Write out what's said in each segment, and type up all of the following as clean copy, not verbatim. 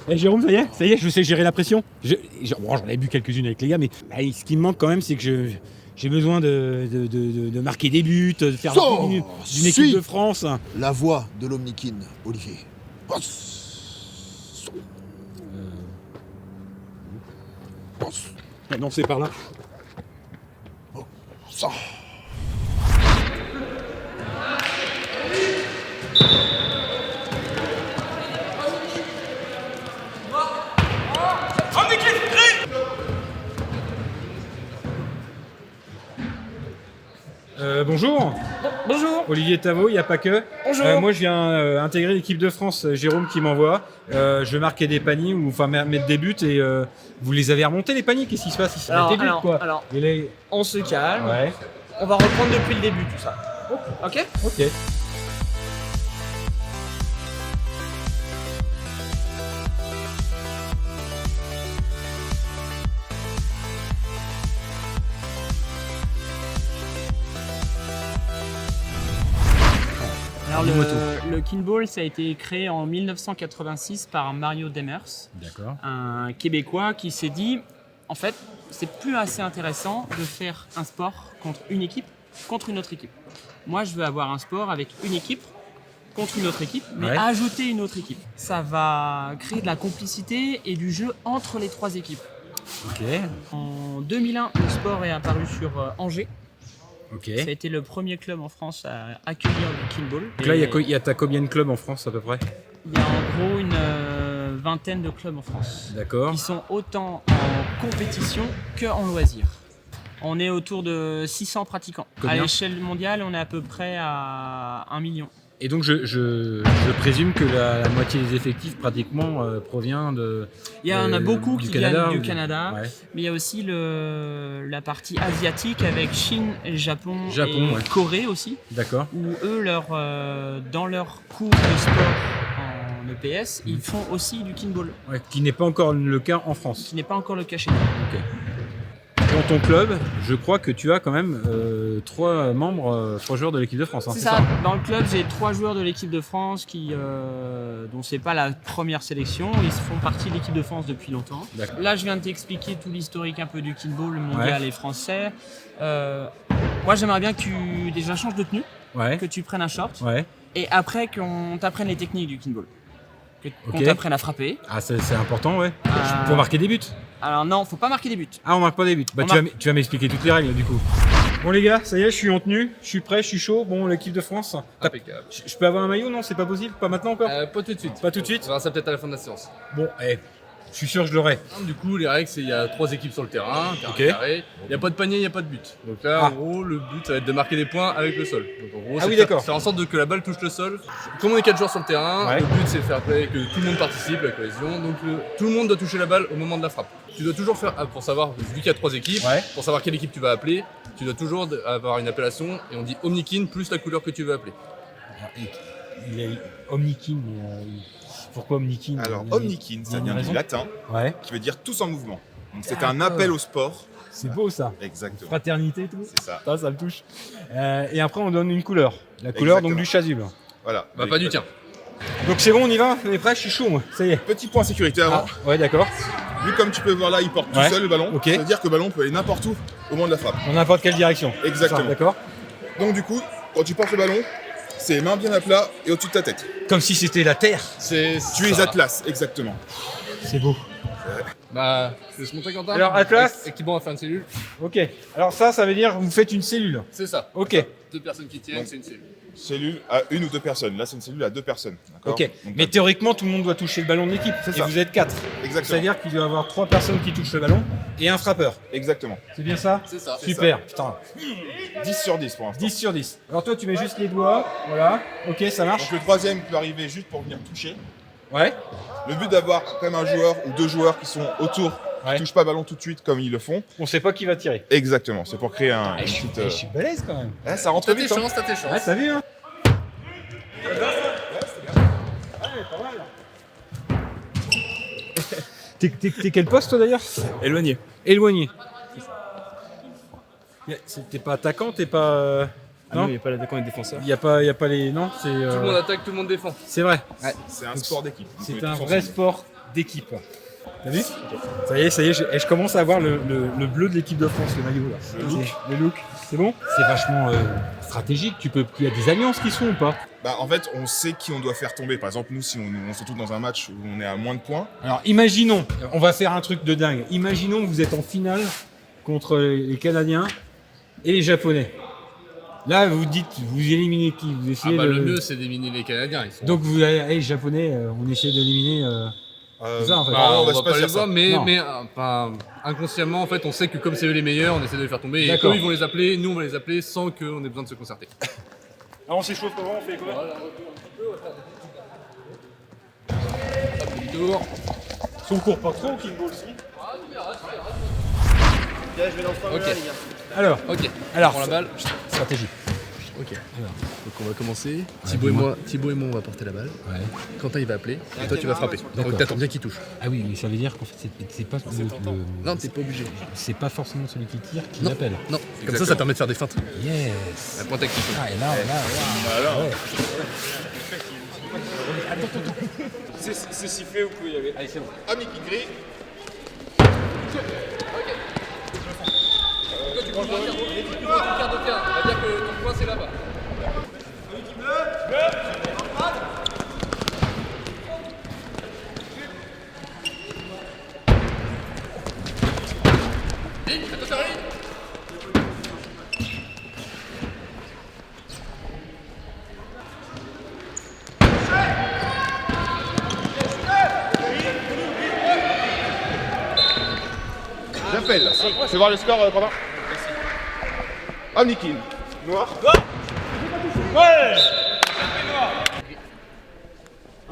Eh Jérôme, ça y est, je sais gérer la pression. Bon, j'en ai bu quelques-unes avec les gars, mais ce qui me manque quand même, c'est que j'ai besoin de marquer des buts, de faire partie d'une équipe de France. La voix de l'Omnikin, Olivier. Passe. Ah non, c'est par là. Ça. Bonjour. Bonjour. Olivier Tavo, il n'y a pas que. Bonjour. Moi, je viens intégrer l'équipe de France. Jérôme qui m'envoie. Je vais marquer des paniers ou enfin mettre des buts et vous les avez remontés les paniers. Qu'est-ce qui se passe ici? Alors, Et là, on se calme. ouais. On va reprendre depuis le début tout ça. Ok. Ok. Alors Dis-moi le Kinball, ça a été créé en 1986 par Mario Demers, D'accord. un Québécois qui s'est dit, en fait, c'est plus assez intéressant de faire un sport contre une équipe, contre une autre équipe. Moi, je veux avoir un sport avec une équipe contre une autre équipe, mais Ouais. ajouter une autre équipe. Ça va créer de la complicité et du jeu entre les trois équipes. Ok. En 2001, le sport est apparu sur Angers. Ok. Ça a été le premier club en France à accueillir le Kinball. Donc là, il y a combien de clubs en France à peu près? Il y a en gros une vingtaine de clubs en France D'accord. qui sont autant en compétition qu'en loisir. On est autour de 600 pratiquants. Combien? À l'échelle mondiale, on est à peu près à 1 million. Et donc je présume que la moitié des effectifs pratiquement provient de. Il y en a beaucoup du qui Canada, viennent ou du Canada, Ouais. mais il y a aussi la partie asiatique avec Chine, et Japon et Ouais. Corée aussi, D'accord. où eux, dans leur cours de sport en EPS, ils font aussi du Kinball, Ouais. Qui n'est pas encore le cas en France. qui n'est pas encore le cas chez nous. Ok. Dans ton club, je crois que tu as quand même 3 membres, 3 joueurs de l'équipe de France. Hein, C'est ça. Dans le club, j'ai 3 joueurs de l'équipe de France dont c'est pas la première sélection. Ils font partie de l'équipe de France depuis longtemps. D'accord. Là, je viens de t'expliquer tout l'historique un peu du Kinball, le mondial Ouais. et français. Moi, j'aimerais bien que tu déjà changes de tenue, Ouais. que tu prennes un short, Ouais. et après qu'on t'apprenne les techniques du Kinball. Qu'on Ok. t'apprenne à frapper. Ah, c'est important, ouais. Euh, Pour marquer des buts. Alors non, faut pas marquer des buts. Ah, on marque pas des buts. Bah, On tu vas m'expliquer toutes les règles du coup. Bon les gars, ça y est, je suis en tenue, je suis prêt, je suis chaud. Bon, l'équipe de France. Impeccable. Je peux avoir un maillot? Non, c'est pas possible. Pas maintenant encore. Pas tout de suite. Pas tout de suite. On verra ça peut-être à la fin de la séance. Bon, je suis sûr que je l'aurai. Du coup, les règles, c'est qu'il y a 3 équipes sur le terrain, Ok. carré. Il n'y a pas de panier, il n'y a pas de but. Donc là, Ah. en gros, le but, ça va être de marquer des points avec le sol. Donc en gros, Ah c'est oui, faire- d'accord. faire en sorte que la balle touche le sol. Comme on est 4 joueurs sur le terrain, Ouais. le but, c'est de faire que tout le monde participe, la cohésion. Donc tout le monde doit toucher la balle au moment de la frappe. Tu dois toujours faire, pour savoir, vu qu'il y a 3 équipes, Ouais. pour savoir quelle équipe tu vas appeler, tu dois toujours avoir une appellation et on dit Omnikin plus la couleur que tu veux appeler. Il est Omnikin. Pourquoi Omnikin? Alors, Il y a- Omnikin, il y a ça une vient raison du latin, Ouais. qui veut dire tous en mouvement. Donc, c'est D'accord. un appel au sport. C'est beau ça. Exactement. Fraternité et tout. C'est ça. Ça me touche. Et après, on donne une couleur. La couleur donc Exactement. du chasuble. Voilà. Bah, pas du tien. Donc c'est bon, on y va? On est prêt? Je suis chaud moi. Ça y est. Petit point sécurité avant. Ah, ouais, d'accord. Vu comme tu peux voir là, il porte tout Ouais. seul le ballon. Ok. Ça veut dire que le ballon peut aller n'importe où au moment de la frappe. Dans n'importe quelle direction. Exactement. Ça, d'accord. Donc du coup, quand tu portes le ballon, c'est main bien à plat et au-dessus de ta tête. Comme si c'était la terre. Tu es Atlas, exactement. C'est beau. Bah, je laisse monter Quentin. Alors, Atlas. Équipement à faire une cellule. Ok. Alors ça veut dire vous faites une cellule. C'est ça. Ok. 2 personnes qui tiennent, Donc, c'est une cellule. Cellule à 1 ou 2 personnes. Là, c'est une cellule à 2 personnes. D'accord. Ok. Donc, Mais théoriquement, tout le monde doit toucher le ballon de l'équipe. C'est Et ça. vous êtes 4. Exactement. C'est-à-dire qu'il doit y avoir 3 personnes qui touchent le ballon et un frappeur. Exactement. C'est bien ça? C'est ça. Super. Putain. 10 sur 10 pour l'instant. 10 sur 10. Alors toi, tu mets juste les doigts. Voilà. Ok, ça marche. Donc le troisième peut arriver juste pour venir toucher. Ouais. Le but d'avoir quand même un joueur ou 2 joueurs qui sont autour, Ouais. qui touchent pas le ballon tout de suite comme ils le font. On sait pas qui va tirer. Exactement, c'est pour créer un. une petite, Je suis balèze quand même. ça rentre T'as tes vite. Hein. chances, t'as tes Ouais, chances. t'as vu hein? T'es quel poste toi d'ailleurs? Éloigné. Éloigné. T'es pas attaquant, t'es pas. Ah Non. non, il n'y a pas l'attaquant et le défenseur. Y a pas les. Non, c'est. Tout le monde attaque, tout le monde défend. C'est vrai. C'est un sport d'équipe. C'est un vrai sport d'équipe. T'as vu? Ça y est, je commence à voir le bleu de l'équipe de France, le maillot là. Le look. C'est bon? C'est vachement stratégique. Il y a des alliances qui sont ou pas? Bah, en fait, on sait qui on doit faire tomber. Par exemple, nous, si on se retrouve dans un match où on est à moins de points, Alors imaginons, on va faire un truc de dingue. Imaginons que vous êtes en finale contre les Canadiens et les Japonais. Là, vous dites, vous éliminez qui? Vous essayez Le mieux, c'est d'éliminer les Canadiens. Ils sont... Donc vous allez, les Japonais, on essaie d'éliminer. C'est ça, en fait. bah, on va va se pas passer les ça. voir, mais, Non. inconsciemment, en fait, on sait que comme c'est eux les meilleurs, on essaie de les faire tomber. Et D'accord. eux, ils vont les appeler, nous, on va les appeler sans qu'on ait besoin de se concerter. Alors on s'échauffe comment? On fait quoi? Petit tour. Si on court pas trop, au kickball aussi. Alors, Ok. alors Prends la balle. stratégie. Ok. Donc on va commencer. Thibaut et moi, on va porter la balle. Ouais. Quentin il va appeler. Et toi tu vas frapper. D'accord. Donc t'attends bien qu'il touche. Ah oui, mais ça veut dire qu'en fait c'est pas Non, t'es pas obligé. c'est pas forcément celui qui tire qui Non. l'appelle. Non. Comme ça permet de faire des feintes. Yes. Un point tactique. Ah et là, ouais. C'est sifflé, vous pouvez y aller. Allez, c'est bon. ah, Mickey Gris, Toi tu prends le quart de terrain. On va dire que ton point c'est là-bas. j'appelle. Fais voir le score, Quentin. Omnikin. Noir.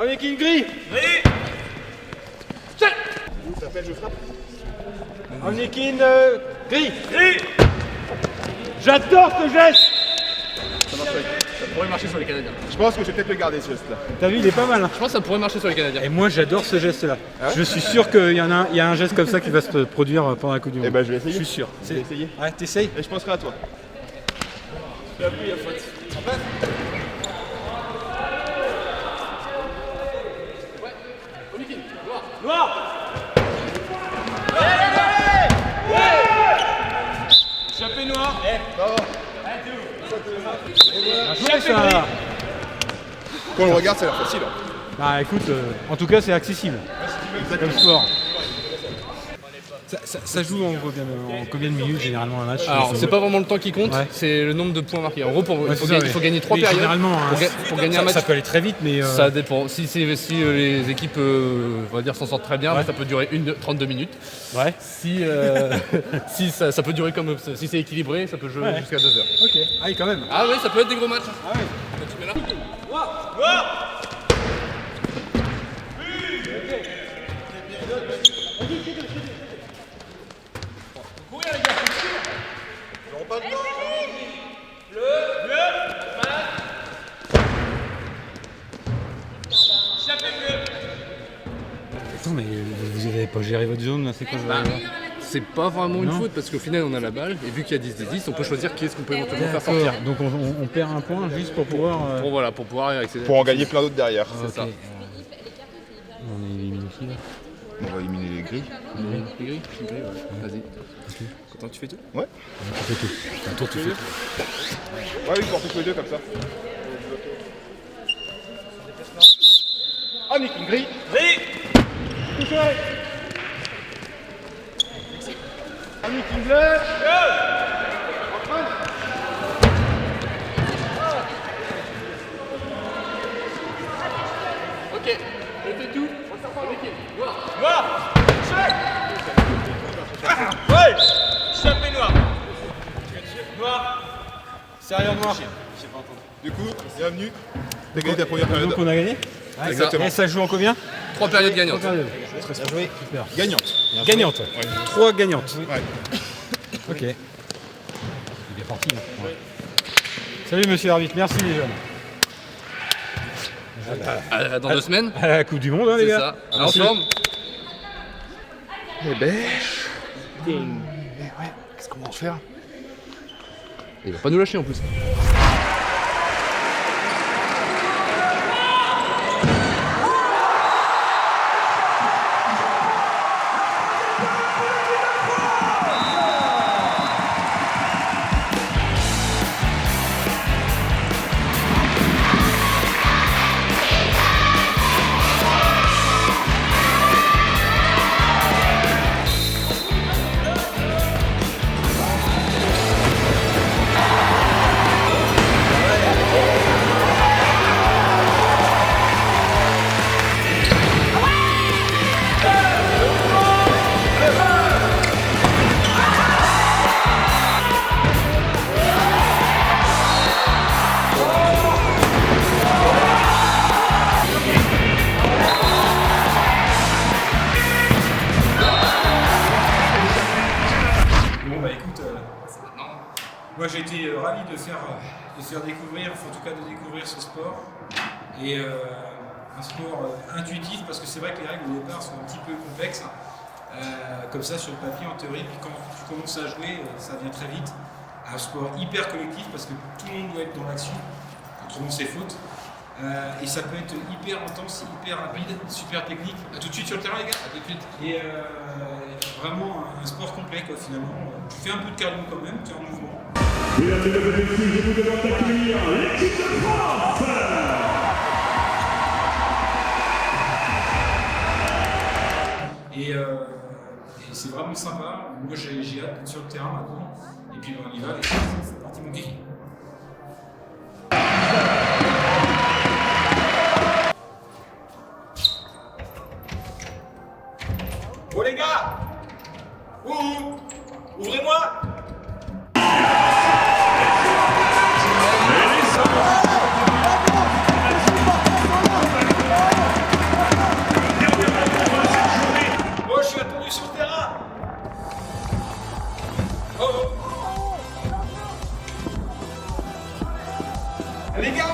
Avec une grille. T'appelles, je frappe. Onikin grille. J'adore ce geste. Ça pourrait marcher sur les Canadiens. Je pense que je vais peut-être le garder, ce geste-là. T'as vu, il est pas mal. Hein. Je pense que ça pourrait marcher sur les Canadiens. Et moi j'adore ce geste-là. Je suis sûr qu'il y a un geste comme ça qui va se produire pendant la Coupe du Monde. Eh ben, je vais essayer. Je suis sûr. Je vais essayer. Ouais, t'essayes. Et je penserai à toi. Ouais, ça... Quand on le regarde, ça a l'air facile. Hein. Bah écoute, en tout cas c'est accessible comme sport. Ça joue en combien de minutes généralement un match? Alors, c'est pas vraiment le temps qui compte, Ouais. c'est le nombre de points marqués. En gros, il c'est ça, faut gagner 3 Mais périodes. généralement, hein, Pour gagner un match, ça peut aller très vite, mais ça dépend. Si les équipes on va dire, s'en sortent très bien, Ouais. ça peut durer 32 minutes. ouais. Si, si ça peut durer comme si c'est équilibré, ça peut jouer Ouais. jusqu'à 2 heures. Ok. Ah oui, quand même. Ah oui, ça peut être des gros matchs. Ah ouais. Quand tu mets là. Attends, mais vous avez pas géré votre zone là, c'est quoi C'est pas vraiment une Non. faute parce qu'au final on a la balle et vu qu'il y a 10-10, on peut choisir qui est-ce qu'on peut éventuellement faire sortir. Donc on perd un point juste pour pouvoir. Pour pouvoir accéder. Pour en gagner plein d'autres derrière. Ok. ça. On est éliminé qui là? On va éliminer les grilles. Les grilles, ouais. Vas-y. Quand tu fais tout. Ouais. On fait tout. Attends, tu fais tout. Ouais, oui, portez tous les deux comme ça. Ah, Mickey Gris. Touché. Ah, Mickey Bleu. Ok, je fais tout. Noir. Sérieux noir. Du coup, bienvenue. T'as gagné ta première période. Donc on a gagné. Exactement. Et ça joue en combien? 3 périodes gagnantes. Super. Gagnante. Gagnante. 3 gagnantes. Ouais. Ok. Il est bien parti. Là. Ouais. Salut monsieur l'arbitre, merci les jeunes. Dans 2 semaines. À la Coupe du Monde, hein, les C'est gars. ça. En forme. Eh ben. Qu'est-ce qu'on va en faire? Il va pas nous lâcher en plus. Moi j'ai été ravi de faire découvrir, enfin, en tout cas de découvrir ce sport. Et un sport intuitif parce que c'est vrai que les règles au départ sont un petit peu complexes. Comme ça sur le papier en théorie, puis quand tu commences à jouer, ça vient très vite. Un sport hyper collectif parce que tout le monde doit être dans l'action, autrement c'est faute. Et ça peut être hyper intense, hyper rapide, super technique. A tout de suite sur le terrain les gars, à tout de suite. Et vraiment un sport complet quoi finalement. Tu fais un peu de cardio quand même, tu es en mouvement. Mesdames et messieurs, je vous demande d'accueillir l'équipe de France. Et c'est vraiment sympa. Moi j'ai hâte d'être sur le terrain maintenant. Et puis on y va, et c'est parti mon kiki. Bon les gars, ouvrez-moi. Moi je suis attendu sur le terrain. Oh. Les gars,